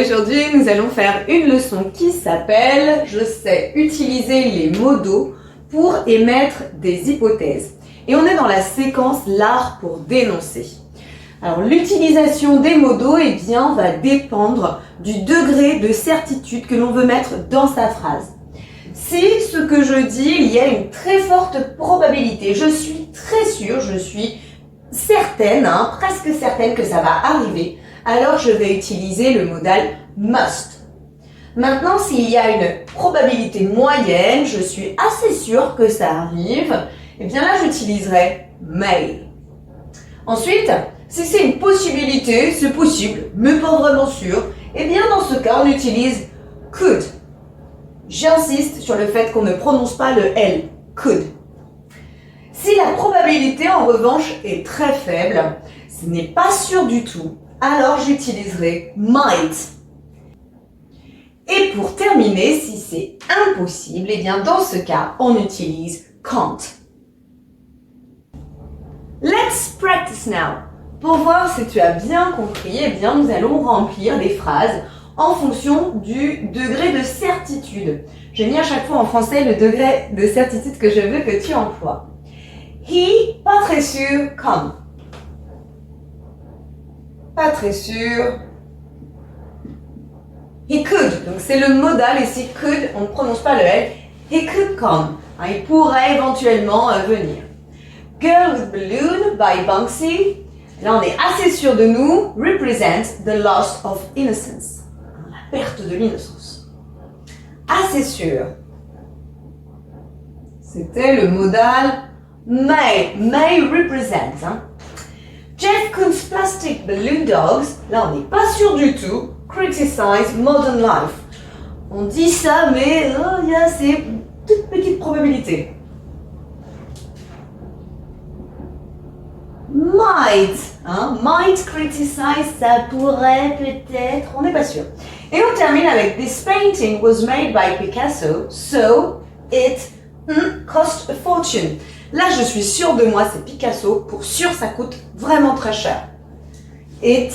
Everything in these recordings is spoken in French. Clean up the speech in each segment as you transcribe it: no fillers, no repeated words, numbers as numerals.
Aujourd'hui, nous allons faire une leçon qui s'appelle « Je sais utiliser les modos pour émettre des hypothèses ». Et on est dans la séquence « L'art pour dénoncer ». Alors, l'utilisation des modos, va dépendre du degré de certitude que l'on veut mettre dans sa phrase. Si ce que je dis, il y a une très forte probabilité, je suis très sûre, je suis certaine, presque certaine que ça va arriver, alors je vais utiliser le modal must. Maintenant, s'il y a une probabilité moyenne, je suis assez sûre que ça arrive, et bien là j'utiliserai may. Ensuite, si c'est une possibilité, c'est possible, mais pas vraiment sûr, et bien dans ce cas, on utilise could. J'insiste sur le fait qu'on ne prononce pas le L, could. Si la probabilité en revanche est très faible, ce n'est pas sûr du tout, alors j'utiliserai might. Et pour terminer, si c'est impossible, et bien dans ce cas, on utilise can't. Let's practice now. Pour voir si tu as bien compris, eh bien nous allons remplir des phrases en fonction du degré de certitude. J'ai mis à chaque fois en français le degré de certitude que je veux que tu emploies. He, pas très sûr, come. Pas très sûr. He could, donc c'est le modal, ici could, on ne prononce pas le L. He could come, il pourrait éventuellement venir. Girl with Balloon by Banksy, là on est assez sûr de nous, represent the loss of innocence, la perte de l'innocence. Assez sûr. C'était le modal may represent. Jeff Koons Plastic Balloon Dogs, là on n'est pas sûr du tout, criticize modern life. On dit ça, mais il y a ces toutes petites probabilités. Might criticize, ça pourrait peut-être, on n'est pas sûr. Et on termine avec this painting was made by Picasso, so it cost a fortune. Là, je suis sûre de moi, c'est Picasso. Pour sûr, ça coûte vraiment très cher. It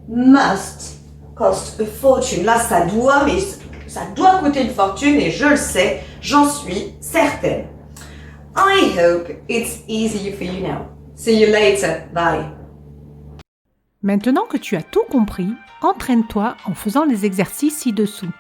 must cost a fortune. Là, ça doit coûter une fortune et je le sais, j'en suis certaine. I hope it's easier for you now. See you later. Bye. Maintenant que tu as tout compris, entraîne-toi en faisant les exercices ci-dessous.